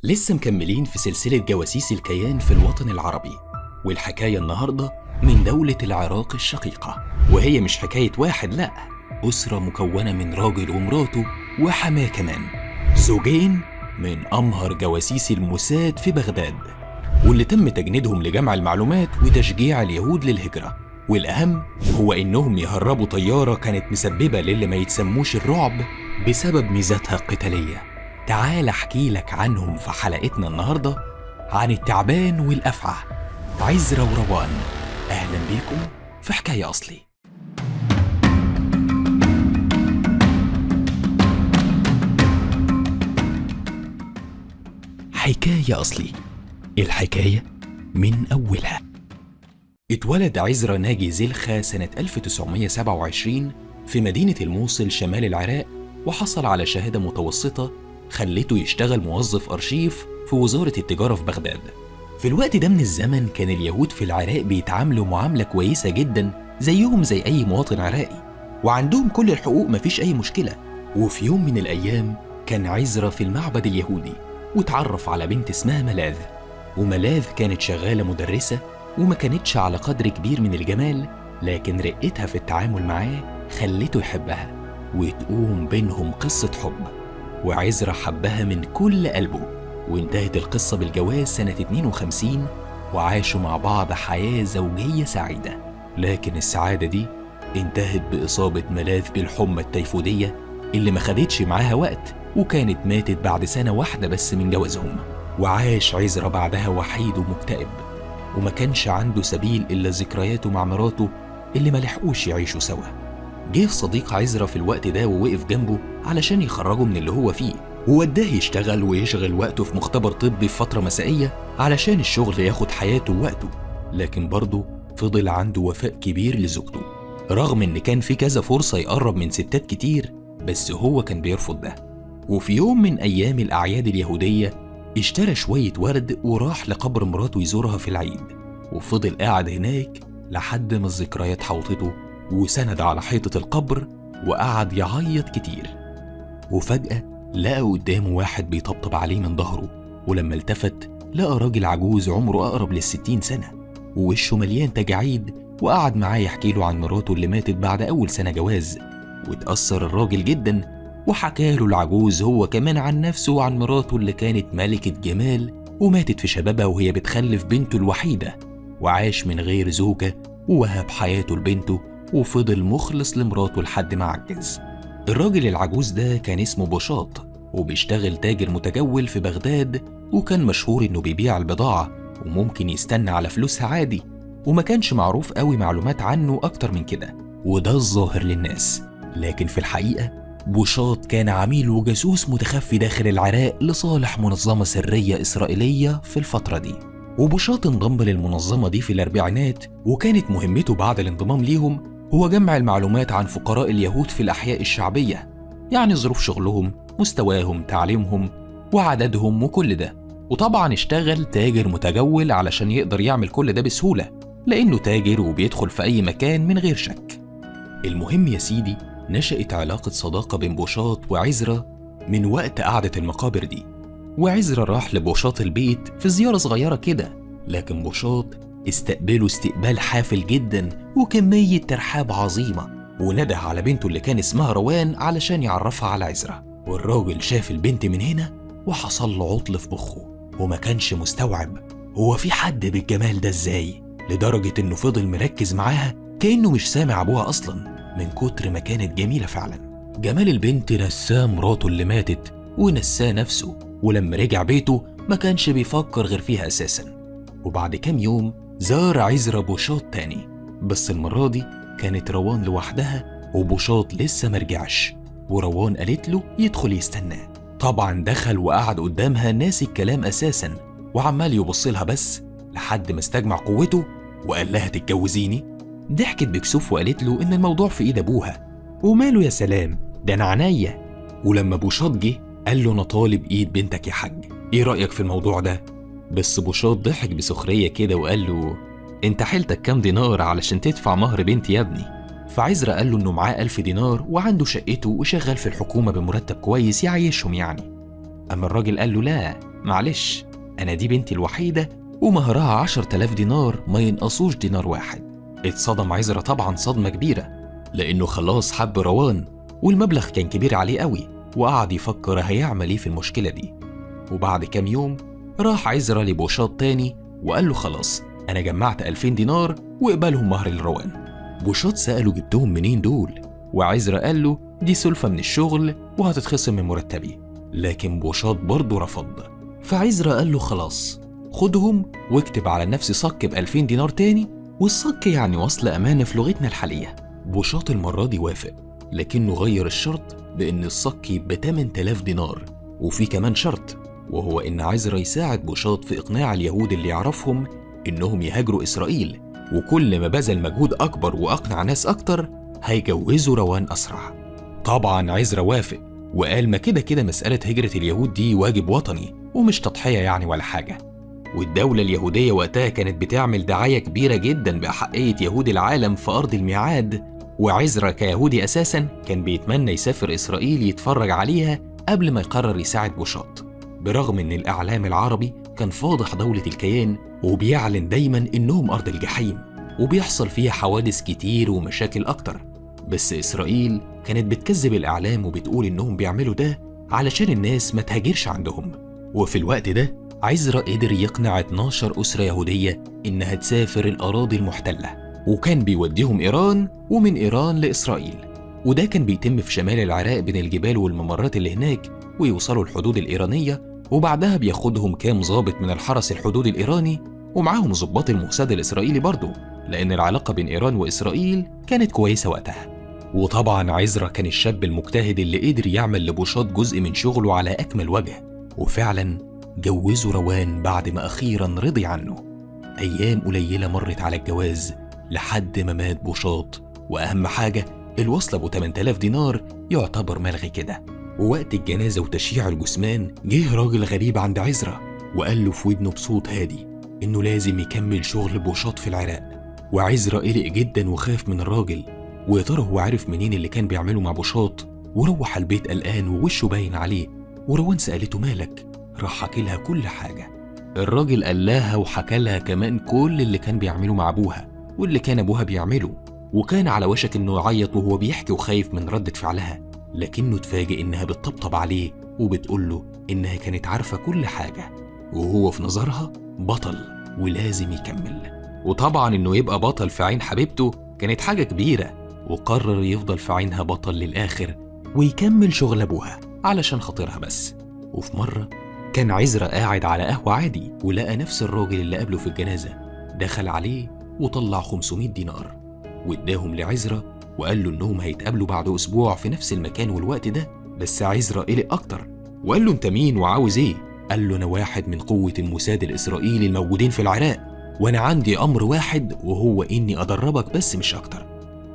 لسه مكملين في سلسلة جواسيس الكيان في الوطن العربي، والحكاية النهاردة من دولة العراق الشقيقة. وهي مش حكاية واحد، لأ، أسرة مكونة من راجل ومراته وحماه كمان، زوجين من أمهر جواسيس الموساد في بغداد، واللي تم تجنيدهم لجمع المعلومات وتشجيع اليهود للهجرة. والأهم هو إنهم يهربوا طيارة كانت مسببة للي ما يتسموش الرعب بسبب ميزاتها القتالية. تعال احكي لك عنهم في حلقتنا النهاردة، عن التعبان والأفعى، عزرا وروان. أهلا بيكم في حكاية أصلي. حكاية أصلي، الحكاية من أولها. اتولد عزرا ناجي زلخة سنة 1927 في مدينة الموصل شمال العراق، وحصل على شهادة متوسطة خلته يشتغل موظف أرشيف في وزارة التجارة في بغداد. في الوقت ده من الزمن كان اليهود في العراق بيتعاملوا معاملة كويسة جدا زيهم زي أي مواطن عراقي، وعندهم كل الحقوق، مفيش أي مشكلة. وفي يوم من الأيام كان عزرا في المعبد اليهودي واتعرف على بنت اسمها ملاذ. وملاذ كانت شغالة مدرسة وما كانتش على قدر كبير من الجمال، لكن رقتها في التعامل معاه خلته يحبها وتقوم بينهم قصة حب، وعزرا حبها من كل قلبه. وانتهت القصة بالجواز سنة 52، وعاشوا مع بعض حياة زوجية سعيدة. لكن السعادة دي انتهت بإصابة ملاذ بالحمى التيفودية اللي ما خدتش معاها وقت، وكانت ماتت بعد سنة واحدة بس من جوازهم. وعاش عزرا بعدها وحيد ومكتئب، وما كانش عنده سبيل إلا ذكرياته مع مراته اللي ما لحقوش يعيشوا سوا. جه صديق عزرا في الوقت ده ووقف جنبه علشان يخرجه من اللي هو فيه، ووداه يشتغل ويشغل وقته في مختبر طبي في فترة مسائية علشان الشغل ياخد حياته ووقته. لكن برضه فضل عنده وفاء كبير لزوجته، رغم ان كان في كذا فرصة يقرب من ستات كتير، بس هو كان بيرفض ده. وفي يوم من أيام الأعياد اليهودية اشترى شوية ورد وراح لقبر مراته يزورها في العيد، وفضل قاعد هناك لحد ما الذكريات حوطته، وسند على حيطة القبر وقعد يعيط كتير. وفجأة لقى قدامه واحد بيطبطب عليه من ظهره، ولما التفت لقى راجل عجوز عمره أقرب لل60 سنة ووشه مليان تجاعيد، وقعد معاه يحكي له عن مراته اللي ماتت بعد أول سنة جواز. واتأثر الراجل جدا وحكى له العجوز هو كمان عن نفسه وعن مراته اللي كانت ملكة جمال وماتت في شبابها وهي بتخلف بنته الوحيدة، وعاش من غير زوجة ووهب حياته لبنته وفضل مخلص لمراته لحد ما عجز. الراجل العجوز ده كان اسمه بوشاط، وبيشتغل تاجر متجول في بغداد، وكان مشهور انه بيبيع البضاعة وممكن يستنى على فلوسها عادي، وما كانش معروف قوي معلومات عنه اكتر من كده، وده الظاهر للناس. لكن في الحقيقة بوشاط كان عميل وجاسوس متخفي داخل العراق لصالح منظمة سرية إسرائيلية في الفترة دي. وبوشاط انضم للمنظمة دي في الأربعينات، وكانت مهمته بعد الانضمام ليهم هو جمع المعلومات عن فقراء اليهود في الأحياء الشعبية، يعني ظروف شغلهم، مستواهم، تعليمهم، وعددهم وكل ده. وطبعا اشتغل تاجر متجول علشان يقدر يعمل كل ده بسهولة، لأنه تاجر وبيدخل في أي مكان من غير شك. المهم يا سيدي، نشأت علاقة صداقة بين بوشاط وعزرا من وقت قعدة المقابر دي. وعزرا راح لبوشاط البيت في زيارة صغيرة كده، لكن بوشاط استقبله استقبال حافل جدا وكمية ترحاب عظيمة، ونده على بنته اللي كان اسمها روان علشان يعرفها على عزرا. والراجل شاف البنت من هنا وحصل له عطل في مخه، وما كانش مستوعب هو في حد بالجمال ده ازاي، لدرجة انه فضل مركز معاها كأنه مش سامع ابوها اصلا من كتر ما كانت جميلة فعلا. جمال البنت نساه مراته اللي ماتت ونساه نفسه، ولما رجع بيته ما كانش بيفكر غير فيها اساسا. وبعد كام يوم زار عزرا بوشاط تاني، بس المرة دي كانت روان لوحدها وبوشاط لسه مرجعش، وروان قالت له يدخل يستناه. طبعا دخل وقعد قدامها ناسي الكلام اساسا، وعمال يبصلها بس لحد ما استجمع قوته وقال لها تتجوزيني. ضحكت بكسوف وقالت له ان الموضوع في ايد ابوها. وماله يا سلام، ده انا عينيا. ولما بوشاط جه قال له انا طالب ايد بنتك يا حاج، ايه رايك في الموضوع ده؟ بس بوشاط ضحك بسخريه كده وقال له انت حيلتك كام دينار علشان تدفع مهر بنتي يا ابني؟ فعزرا قال له انه معاه 1000 دينار وعنده شقته وشغال في الحكومه بمرتب كويس يعيشهم يعني. اما الراجل قال له لا، معلش، أنا دي بنتي الوحيدة ومهرها 10,000 دينار ما ينقصوش دينار واحد. اتصدم عزرا طبعا صدمة كبيرة، لأنه خلاص حب روان والمبلغ كان كبير عليه قوي، وقعد يفكر هيعمل ايه في المشكلة دي. وبعد كام يوم راح عزرا لبوشاط تاني وقال له خلاص أنا جمعت 2000 دينار واقبلهم مهر لروان. بوشاط سأله جبتهم منين دول؟ وعزرا قال له دي سلفة من الشغل وهتتخصم من مرتبي. لكن بوشاط برضه رفض، فعزرا قال له خلاص خدهم واكتب على نفسي صك ب2000 دينار تاني، والصك يعني وصل أمانة في لغتنا الحالية. بوشاط المرة دي وافق، لكنه غير الشرط بأن الصك يبقى 8000 دينار، وفي كمان شرط وهو إن عزرا يساعد بوشاط في إقناع اليهود اللي يعرفهم إنهم يهاجروا إسرائيل، وكل ما بذل مجهود أكبر وأقنع ناس أكتر هيجوزوا روان أسرع. طبعا عزرا وافق وقال ما كده كده مسألة هجرة اليهود دي واجب وطني ومش تضحية يعني ولا حاجة. والدولة اليهودية وقتها كانت بتعمل دعاية كبيرة جدا بأحقية يهود العالم في أرض الميعاد، وعزرا كيهودي أساسا كان بيتمنى يسافر إسرائيل يتفرج عليها قبل ما يقرر يساعد بوشاط، برغم إن الإعلام العربي كان فاضح دولة الكيان وبيعلن دايما إنهم أرض الجحيم وبيحصل فيها حوادث كتير ومشاكل أكتر. بس إسرائيل كانت بتكذب الإعلام وبتقول إنهم بيعملوا ده علشان الناس ما تهاجرش عندهم. وفي الوقت ده عزرا قدر يقنع 12 أسرة يهودية إنها تسافر الأراضي المحتلة، وكان بيوديهم إيران ومن إيران لإسرائيل، وده كان بيتم في شمال العراق بين الجبال والممرات اللي هناك، ويوصلوا الحدود الإيرانية، وبعدها بياخدهم كام ضابط من الحرس الحدود الإيراني ومعاهم ضباط الموساد الإسرائيلي برضه، لأن العلاقة بين إيران وإسرائيل كانت كويسة وقتها. وطبعا عزرا كان الشاب المجتهد اللي قدر يعمل لبوشاط جزء من شغله على أكمل وجه، وفعلا جوزوا روان بعد ما أخيرا رضي عنه. أيام قليلة مرت على الجواز لحد ما مات بوشاط، وأهم حاجة الوصل أبو 8000 دينار يعتبر ملغي كده. ووقت الجنازة وتشييع الجثمان جه راجل غريب عند عزرا وقال له في ودنه بصوت هادي إنه لازم يكمل شغل بوشاط في العراق. وعزرا قلق جدا وخاف من الراجل، ويا ترى هو عارف منين اللي كان بيعمله مع بوشاط. وروح البيت قلقان ووشه باين عليه، وروان سألته مالك؟ راح حكي لها كل حاجة. الراجل قال لها وحكى لها كمان كل اللي كان بيعمله مع أبوها واللي كان أبوها بيعمله، وكان على وشك إنه يعيط وهو بيحكي وخايف من ردة فعلها، لكنه اتفاجئ إنها بتطبطب عليه وبتقول له إنها كانت عارفة كل حاجة، وهو في نظرها بطل ولازم يكمل. وطبعا إنه يبقى بطل في عين حبيبته كانت حاجة كبيرة، وقرر يفضل في عينها بطل للآخر ويكمل شغل أبوها علشان خاطرها بس. وفي مرة كان عزرا قاعد على قهوة عادي ولقى نفس الراجل اللي قابله في الجنازة، دخل عليه وطلع 500 دينار واداهم لعزرا وقال له إنهم هيتقابلوا بعد أسبوع في نفس المكان والوقت ده. بس عزرا قلق أكتر وقال له أنت مين وعاوز إيه؟ قال له أنا واحد من قوة الموساد الإسرائيلي الموجودين في العراق، وأنا عندي أمر واحد وهو إني أدربك بس مش أكتر.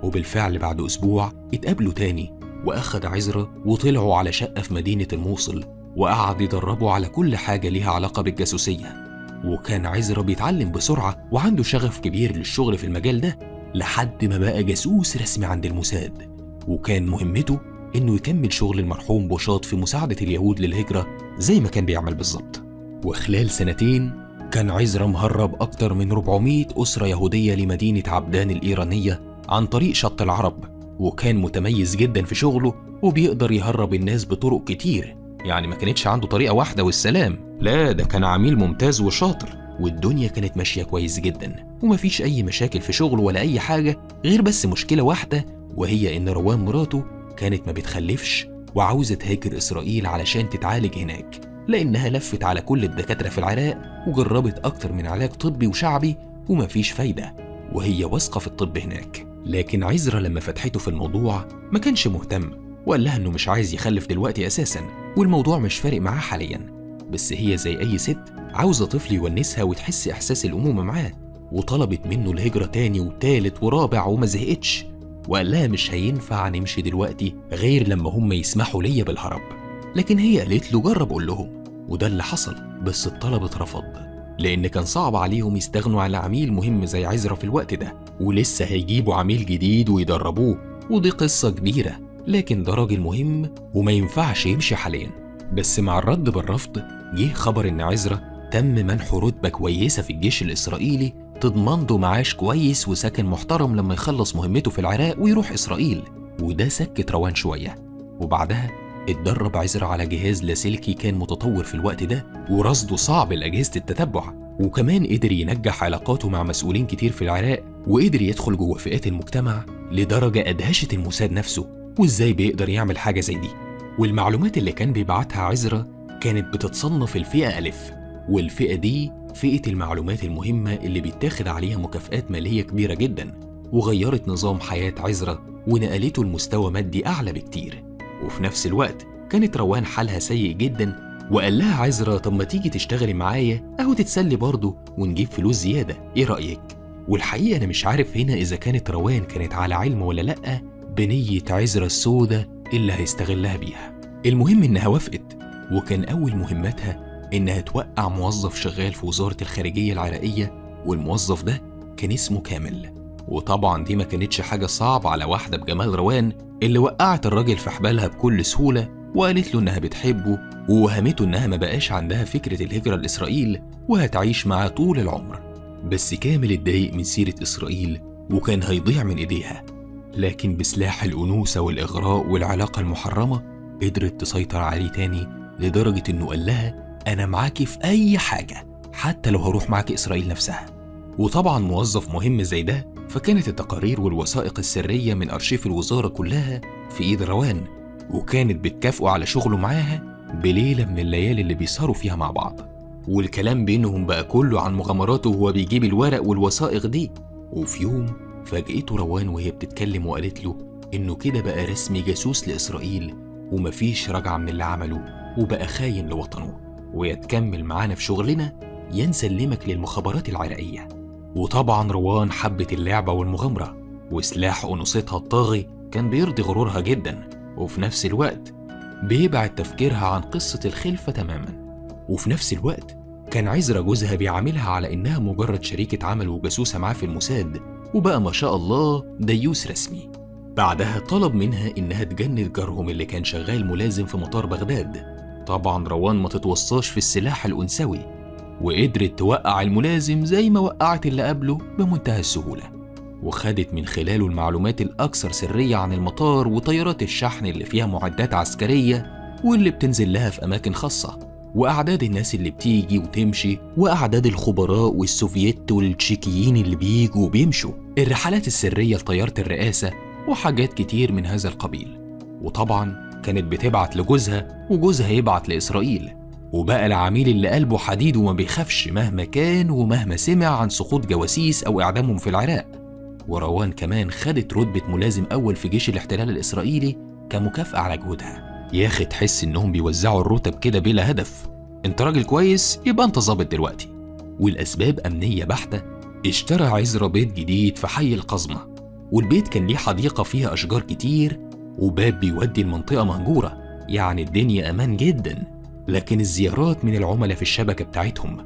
وبالفعل بعد أسبوع اتقابلوا تاني، وأخد عزرا وطلعوا على شقة في مدينة الموصل وقعد يدربوا على كل حاجة ليها علاقة بالجاسوسية. وكان عزرا بيتعلم بسرعة وعنده شغف كبير للشغل في المجال ده لحد ما بقى جاسوس رسمي عند الموساد، وكان مهمته إنه يكمل شغل المرحوم بوشاط في مساعدة اليهود للهجرة زي ما كان بيعمل بالظبط. وخلال سنتين كان عزرا مهرب أكتر من 400 أسرة يهودية لمدينة عبدان الإيرانية عن طريق شط العرب، وكان متميز جدا في شغله وبيقدر يهرب الناس بطرق كتير، يعني ما كانتش عنده طريقة واحدة والسلام، لا ده كان عميل ممتاز وشاطر، والدنيا كانت ماشية كويس جدا ومفيش أي مشاكل في شغله ولا أي حاجة، غير بس مشكلة واحدة وهي إن روان مراته كانت ما بتخلفش وعاوزة تهاجر إسرائيل علشان تتعالج هناك، لأنها لفت على كل الدكاترة في العراق وجربت أكتر من علاج طبي وشعبي ومفيش فايدة، وهي واثقة في الطب هناك. لكن عزرا لما فتحته في الموضوع ما كانش مهتم وقال لها إنه مش عايز يخلف دلوقتي أساسا، والموضوع مش فارق معاه حاليا، بس هي زي أي ست عاوزة طفل يونسها وتحس إحساس الأمومة معاه، وطلبت منه الهجرة تاني وتالت ورابع وما زهقتش، وقال لها مش هينفع نمشي دلوقتي غير لما هم يسمحوا ليا بالهرب. لكن هي قالت له جرب قول لهم، وده اللي حصل، بس الطلب اترفض لأن كان صعب عليهم يستغنوا على عميل مهم زي عزرا في الوقت ده، ولسه هيجيبوا عميل جديد ويدربوه، ودي قصة كبيرة، لكن ده راجل مهم وما ينفعش يمشي حاليا. بس مع الرد بالرفض جه خبر إن عزرا تم منحه رتبة كويسة في الجيش الإسرائيلي تضمن له معاش كويس وسكن محترم لما يخلص مهمته في العراق ويروح إسرائيل، وده سكت روان شوية. وبعدها اتدرب عزرا على جهاز لاسلكي كان متطور في الوقت ده ورصده صعب لأجهزة التتبع، وكمان قدر ينجح علاقاته مع مسؤولين كتير في العراق، وقدر يدخل جوه فئات المجتمع لدرجة أدهشت الموساد نفسه وإزاي بيقدر يعمل حاجة زي دي. والمعلومات اللي كان بيبعتها عزرا كانت بتتصنف الفئة ألف، والفئة دي فئة المعلومات المهمة اللي بيتاخد عليها مكافآت مالية كبيرة جدا، وغيرت نظام حياة عزرا ونقلته لمستوى مادي أعلى بكتير. وفي نفس الوقت كانت روان حالها سيء جدا، وقال لها عزرا طب ما تيجي تشتغلي معايا أهو تتسلي برضه ونجيب فلوس زيادة، إيه رأيك؟ والحقيقة أنا مش عارف هنا إذا كانت روان كانت على علم ولا لأ بنية عزرا السودة اللي هيستغلها بيها. المهم إنها وافقت، وكان أول مهمتها إنها توقع موظف شغال في وزارة الخارجية العراقية، والموظف ده كان اسمه كامل. وطبعا دي ما كانتش حاجة صعبة على واحدة بجمال روان اللي وقعت الراجل في حبالها بكل سهولة، وقالت له إنها بتحبه ووهمته إنها ما بقاش عندها فكرة الهجرة لإسرائيل وهتعيش معاه طول العمر. بس كامل اتضايق من سيرة إسرائيل وكان هيضيع من إيديها، لكن بسلاح الأنوثة والإغراء والعلاقة المحرمة قدرت تسيطر عليه تاني، لدرجة إنه قال لها أنا معاكي في أي حاجة حتى لو هروح معاكي إسرائيل نفسها. وطبعا موظف مهم زي ده فكانت التقارير والوثائق السرية من أرشيف الوزارة كلها في إيد روان، وكانت بتكافئه على شغله معاها بليلة من الليالي اللي بيسهروا فيها مع بعض. والكلام بينهم بقى كله عن مغامراته وهو بيجيب الورق والوثائق دي. وفي يوم فاجئته روان وهي بتتكلم وقالت له إنه كده بقى رسمي جاسوس لإسرائيل ومفيش رجعة من اللي عمله، وبقى خاين لوطنه، ويا تكمل معانا في شغلنا يا نسلمك للمخابرات العراقية. وطبعا روان حبت اللعبة والمغامرة، وسلاح أنوثتها الطاغي كان بيرضي غرورها جدا، وفي نفس الوقت بيبعد تفكيرها عن قصة الخلفة تماما. وفي نفس الوقت كان عزرا جوزها بيعاملها على إنها مجرد شريكة عمل وجاسوسة معاه في الموساد، وبقى ما شاء الله ديوس رسمي. بعدها طلب منها إنها تجند جارهم اللي كان شغال ملازم في مطار بغداد. طبعا روان ما تتوصاش في السلاح الأنثوي، وقدرت توقع الملازم زي ما وقعت اللي قبله بمنتهى السهولة، وخدت من خلاله المعلومات الأكثر سرية عن المطار وطيارات الشحن اللي فيها معدات عسكرية واللي بتنزل لها في أماكن خاصة، وأعداد الناس اللي بتيجي وتمشي، وأعداد الخبراء والسوفييت والتشيكيين اللي بيجوا وبيمشوا، الرحلات السرية لطيارة الرئاسة، وحاجات كتير من هذا القبيل. وطبعا كانت بتبعت لجوزها وجوزها يبعت لإسرائيل، وبقى العميل اللي قلبه حديد وما بيخافش مهما كان ومهما سمع عن سقوط جواسيس أو إعدامهم في العراق. وروان كمان خدت رتبة ملازم أول في جيش الاحتلال الإسرائيلي كمكافأة على جهودها. يا أخي تحس إنهم بيوزعوا الرتب كده بلا هدف، أنت راجل كويس يبقى أنت ظابط دلوقتي. والأسباب أمنية بحتة. اشترى عزرا بيت جديد في حي القزمة، والبيت كان ليه حديقة فيها أشجار كتير وباب بيودي المنطقة مهجورة، يعني الدنيا أمان جدا، لكن الزيارات من العملاء في الشبكة بتاعتهم.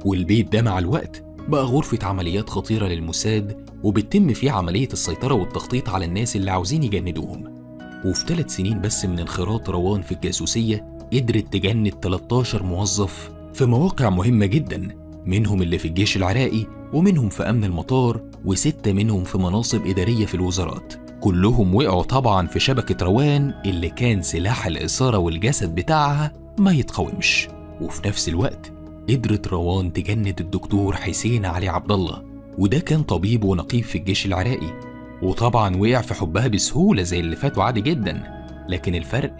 والبيت ده مع الوقت بقى غرفة عمليات خطيرة للموساد، وبتتم فيه عملية السيطرة والتخطيط على الناس اللي عاوزين يجندوهم. وفي 3 سنين بس من انخراط روان في الجاسوسية قدرت تجند 13 موظف في مواقع مهمة جدا، منهم اللي في الجيش العراقي، ومنهم في أمن المطار، و6 منهم في مناصب إدارية في الوزارات. كلهم وقعوا طبعا في شبكة روان اللي كان سلاح الإثارة والجسد بتاعها ما يتقاومش. وفي نفس الوقت قدرت روان تجند الدكتور حسين علي عبد الله، وده كان طبيب ونقيب في الجيش العراقي، وطبعا وقع في حبها بسهولة زي اللي فاتوا عادي جدا. لكن الفرق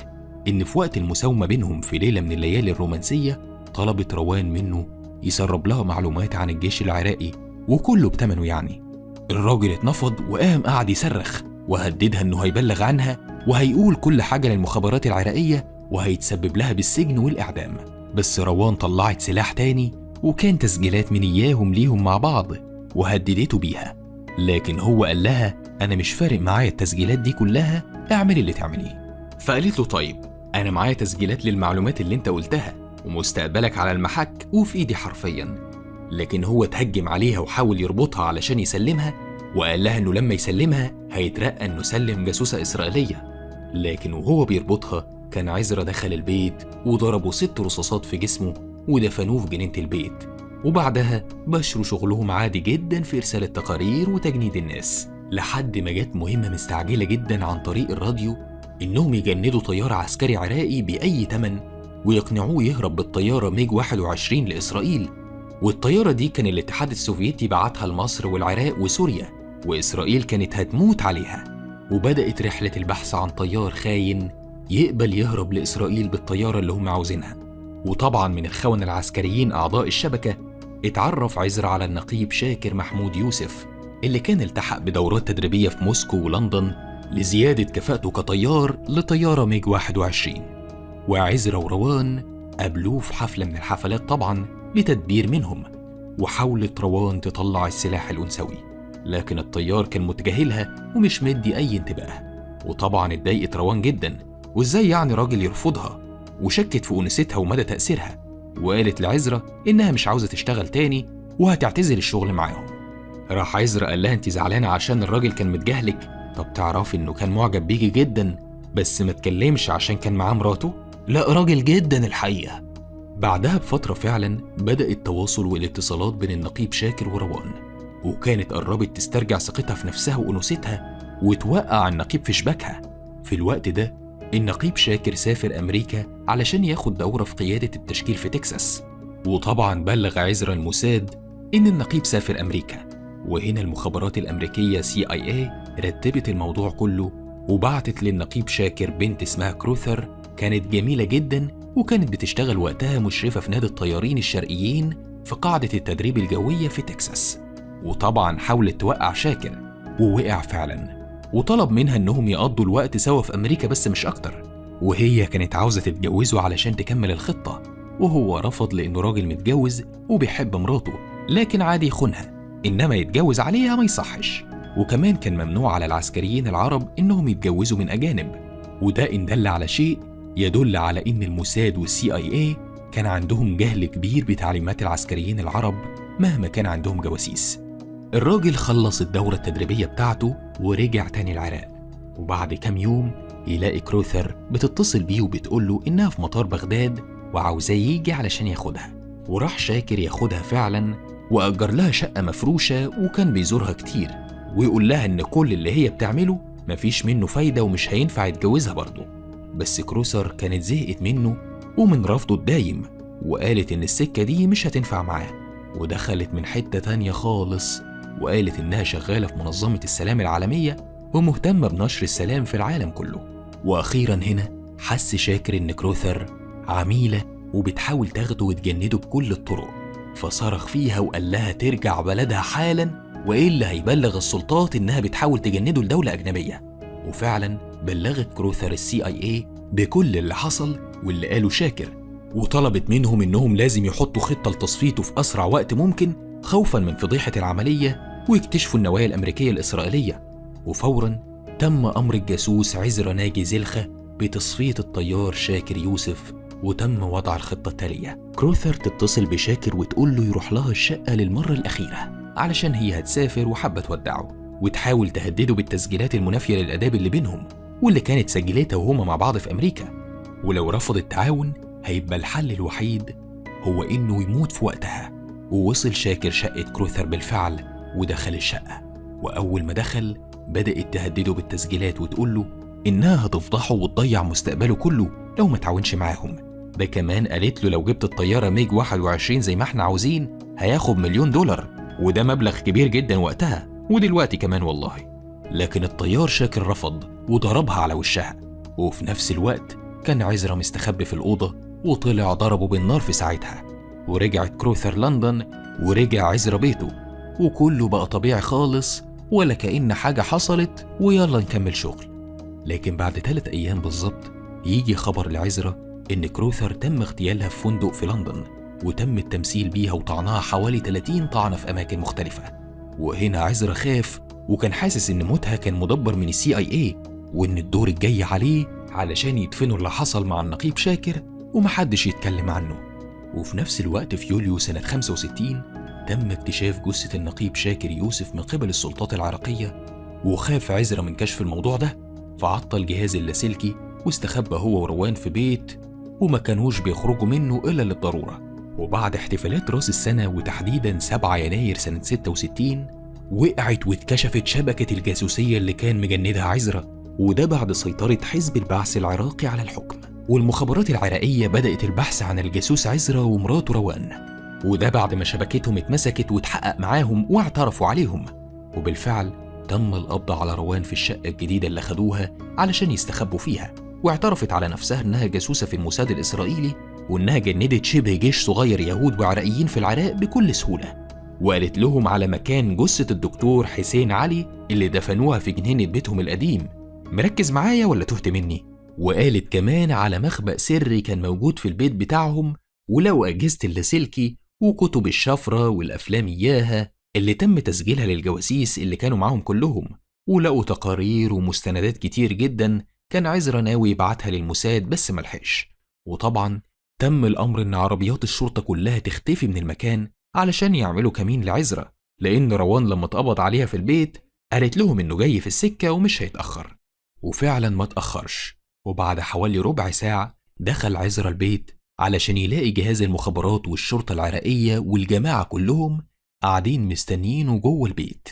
إن في وقت المساومة بينهم في ليلة من الليالي الرومانسية طلبت روان منه يسرب لها معلومات عن الجيش العراقي وكله بتمنه يعني. الراجل اتنفض وقام قعد يصرخ وهددها إنه هيبلغ عنها وهيقول كل حاجة للمخابرات العراقية وهيتسبب لها بالسجن والإعدام. بس روان طلعت سلاح تاني وكان تسجيلات من إياهم ليهم مع بعض وهددته بيها، لكن هو قال لها أنا مش فارق معايا التسجيلات دي كلها، اعملي اللي تعمليه. فقالت له طيب أنا معايا تسجيلات للمعلومات اللي انت قلتها ومستقبلك على المحك وفي إيدي حرفيا. لكن هو تهجم عليها وحاول يربطها علشان يسلمها، وقال لها إنه لما يسلمها هيترقى إنه سلم جاسوسة إسرائيلية. لكن وهو بيربطها كان عزرا دخل البيت وضربوا 6 رصاصات في جسمه ودفنوه في جنينة البيت، وبعدها بشروا شغلهم عادي جدا في إرسال التقارير وتجنيد الناس، لحد ما جت مهمة مستعجلة جدا عن طريق الراديو إنهم يجندوا طيار عسكري عراقي بأي تمن ويقنعوه يهرب بالطيارة ميج 21 لإسرائيل. والطيارة دي كان الاتحاد السوفيتي بعتها لمصر والعراق وسوريا، وإسرائيل كانت هتموت عليها. وبدأت رحلة البحث عن طيار خاين يقبل يهرب لإسرائيل بالطيارة اللي هم عاوزينها. وطبعا من الخونة العسكريين أعضاء الشبكة اتعرف عزرا على النقيب شاكر محمود يوسف اللي كان التحق بدورات تدريبية في موسكو ولندن لزيادة كفاءته كطيار لطيارة ميج 21. وعزرا وروان قابلوه في حفلة من الحفلات طبعا لتدبير منهم، وحاولت روان تطلع السلاح الأنثوي، لكن الطيار كان متجاهلها ومش مدي أي انتباه. وطبعا اتضايقت روان جدا، وازاي يعني راجل يرفضها، وشكت في أنوثتها ومدى تأثيرها، وقالت لعزرا إنها مش عاوزة تشتغل تاني وهتعتزل الشغل معاهم. راح عزرا قال لها انت زعلانة عشان الراجل كان متجاهلك؟ طب تعرفي إنه كان معجب بيكي جدا، بس ما اتكلمش عشان كان معاه مراته؟ لا راجل جدا الحقيقة. بعدها بفترة فعلا بدأ التواصل والاتصالات بين النقيب شاكر وروان، وكانت قربت تسترجع ثقتها في نفسها وأنوثتها وتوقع النقيب في شباكها. في الوقت ده النقيب شاكر سافر أمريكا علشان ياخد دورة في قيادة التشكيل في تكساس، وطبعا بلغ عزرا الموساد إن النقيب سافر أمريكا. وهنا المخابرات الأمريكية CIA رتبت الموضوع كله وبعتت للنقيب شاكر بنت اسمها كروثر، كانت جميلة جدا وكانت بتشتغل وقتها مشرفة في نادي الطيارين الشرقيين في قاعدة التدريب الجوية في تكساس. وطبعا حاولت توقع شاكر ووقع فعلا، وطلب منها انهم يقضوا الوقت سوا في امريكا بس مش اكتر، وهي كانت عاوزة تتجوزه علشان تكمل الخطة، وهو رفض لانه راجل متجوز وبيحب مراته، لكن عادي يخونها، انما يتجوز عليها ما يصحش. وكمان كان ممنوع على العسكريين العرب انهم يتجوزوا من اجانب، وده ان دل على شيء يدل على ان الموساد والCIA كان عندهم جهل كبير بتعليمات العسكريين العرب مهما كان عندهم جواسيس. الراجل خلص الدورة التدريبية بتاعته ورجع تاني العراق، وبعد كام يوم يلاقي كروثر بتتصل بيه وبتقوله إنها في مطار بغداد وعاوزاه يجي علشان ياخدها. وراح شاكر ياخدها فعلا وأجر لها شقة مفروشة، وكان بيزورها كتير ويقول لها إن كل اللي هي بتعمله مفيش منه فايدة ومش هينفع يتجوزها برضه. بس كروثر كانت زهقت منه ومن رفضه الدايم، وقالت إن السكة دي مش هتنفع معاه، ودخلت من حتة تانية خالص وقالت إنها شغالة في منظمة السلام العالمية ومهتمة بنشر السلام في العالم كله. وأخيرا هنا حس شاكر إن كروثر عميلة وبتحاول تاخده وتجنده بكل الطرق، فصرخ فيها وقال لها ترجع بلدها حالا وإلا هيبلغ السلطات إنها بتحاول تجنده لدولة أجنبية. وفعلا بلغت كروثر الCIA بكل اللي حصل واللي قاله شاكر، وطلبت منهم إنهم لازم يحطوا خطة لتصفيته في أسرع وقت ممكن خوفا من فضيحة العملية ويكتشفوا النوايا الأمريكية الإسرائيلية. وفورا تم أمر الجاسوس عزرا ناجي زلخة بتصفية الطيار شاكر يوسف، وتم وضع الخطة التالية. كروثر تتصل بشاكر وتقول له يروح لها الشقة للمرة الأخيرة علشان هي هتسافر وحابة تودعه، وتحاول تهدده بالتسجيلات المنافية للآداب اللي بينهم واللي كانت سجلتها وهما مع بعض في أمريكا، ولو رفض التعاون هيبقى الحل الوحيد هو إنه يموت في وقتها. ووصل شاكر شقة كروثر بالفعل ودخل الشقة، وأول ما دخل بدأت تهدده بالتسجيلات وتقول له إنها هتفضحه وتضيع مستقبله كله لو ما تعاونش معاهم. ده كمان قالت له لو جبت الطيارة ميج 21 زي ما احنا عاوزين هياخد $1,000,000، وده مبلغ كبير جدا وقتها ودلوقتي كمان والله. لكن الطيار شاكر رفض وضربها على وشها، وفي نفس الوقت كان عزرا مستخبي في الأوضة وطلع ضربه بالنار في ساعتها. ورجعت كروثر لندن ورجع عزرا بيته، وكله بقى طبيعي خالص ولا كأن حاجة حصلت ويلا نكمل شغل. لكن بعد 3 أيام بالظبط يجي خبر لعزرا إن كروثر تم اغتيالها في فندق في لندن، وتم التمثيل بيها وطعنها حوالي 30 طعنة في أماكن مختلفة. وهنا عزرا خاف وكان حاسس إن موتها كان مدبر من الCIA وإن الدور الجاي عليه علشان يدفنوا اللي حصل مع النقيب شاكر ومحدش يتكلم عنه. وفي نفس الوقت في يوليو سنة 65 تم اكتشاف جثة النقيب شاكر يوسف من قبل السلطات العراقية، وخاف عزرا من كشف الموضوع ده فعطل جهاز اللاسلكي واستخبى هو وروان في بيت وما كانوش بيخرجوا منه إلا للضرورة. وبعد احتفالات رأس السنة وتحديدا 7 يناير سنة 66 وقعت واتكشفت شبكة الجاسوسية اللي كان مجندها عزرا، وده بعد سيطرة حزب البعث العراقي على الحكم. والمخابرات العراقية بدأت البحث عن الجاسوس عزرا ومراته روان، وده بعد ما شبكتهم اتمسكت واتحقق معاهم واعترفوا عليهم. وبالفعل تم القبض على روان في الشقة الجديدة اللي خدوها علشان يستخبوا فيها، واعترفت على نفسها إنها جاسوسة في الموساد الإسرائيلي، وإنها جندت شبه جيش صغير يهود وعراقيين في العراق بكل سهولة. وقالت لهم على مكان جثة الدكتور حسين علي اللي دفنوها في جنينة بيتهم القديم. مركز معايا ولا تهت مني؟ وقالت كمان على مخبأ سري كان موجود في البيت بتاعهم، ولو أجهزة اللاسلكي وكتب الشفرة والأفلام إياها اللي تم تسجيلها للجواسيس اللي كانوا معاهم كلهم، ولقوا تقارير ومستندات كتير جدا كان عزرا ناوي يبعتها للموساد بس ملحقش. وطبعا تم الأمر إن عربيات الشرطة كلها تختفي من المكان علشان يعملوا كمين لعزرا، لأن روان لما اتقبض عليها في البيت قالت لهم إنه جاي في السكة ومش هيتأخر. وفعلا ما تأخرش، وبعد حوالي ربع ساعة دخل عزرا البيت علشان يلاقي جهاز المخابرات والشرطة العراقية والجماعة كلهم قاعدين مستنيينه جوه البيت،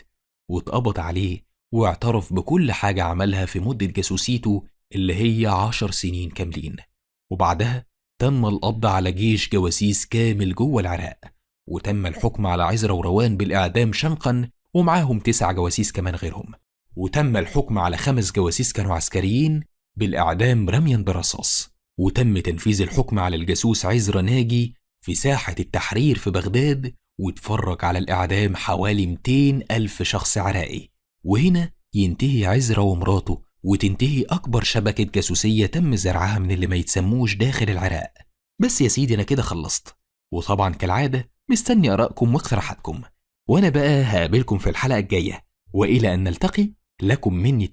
واتقبض عليه واعترف بكل حاجة عملها في مدة جاسوسيته اللي هي 10 سنين كاملين. وبعدها تم القبض على جيش جواسيس كامل جوه العراق، وتم الحكم على عزرا وروان بالإعدام شنقا، ومعاهم 9 جواسيس كمان غيرهم. وتم الحكم على 5 جواسيس كانوا عسكريين بالإعدام رميا برصاص. وتم تنفيذ الحكم على الجاسوس عزرا ناجي في ساحة التحرير في بغداد، واتفرج على الإعدام حوالي 200,000 شخص عراقي. وهنا ينتهي عزرا ومراته، وتنتهي أكبر شبكة جاسوسية تم زرعها من اللي ما يتسموش داخل العراق. بس يا سيدي أنا كده خلصت، وطبعا كالعادة مستني آرائكم واقتراحاتكم، وأنا بقى هقابلكم في الحلقة الجاية، وإلى أن نلتقي لكم مني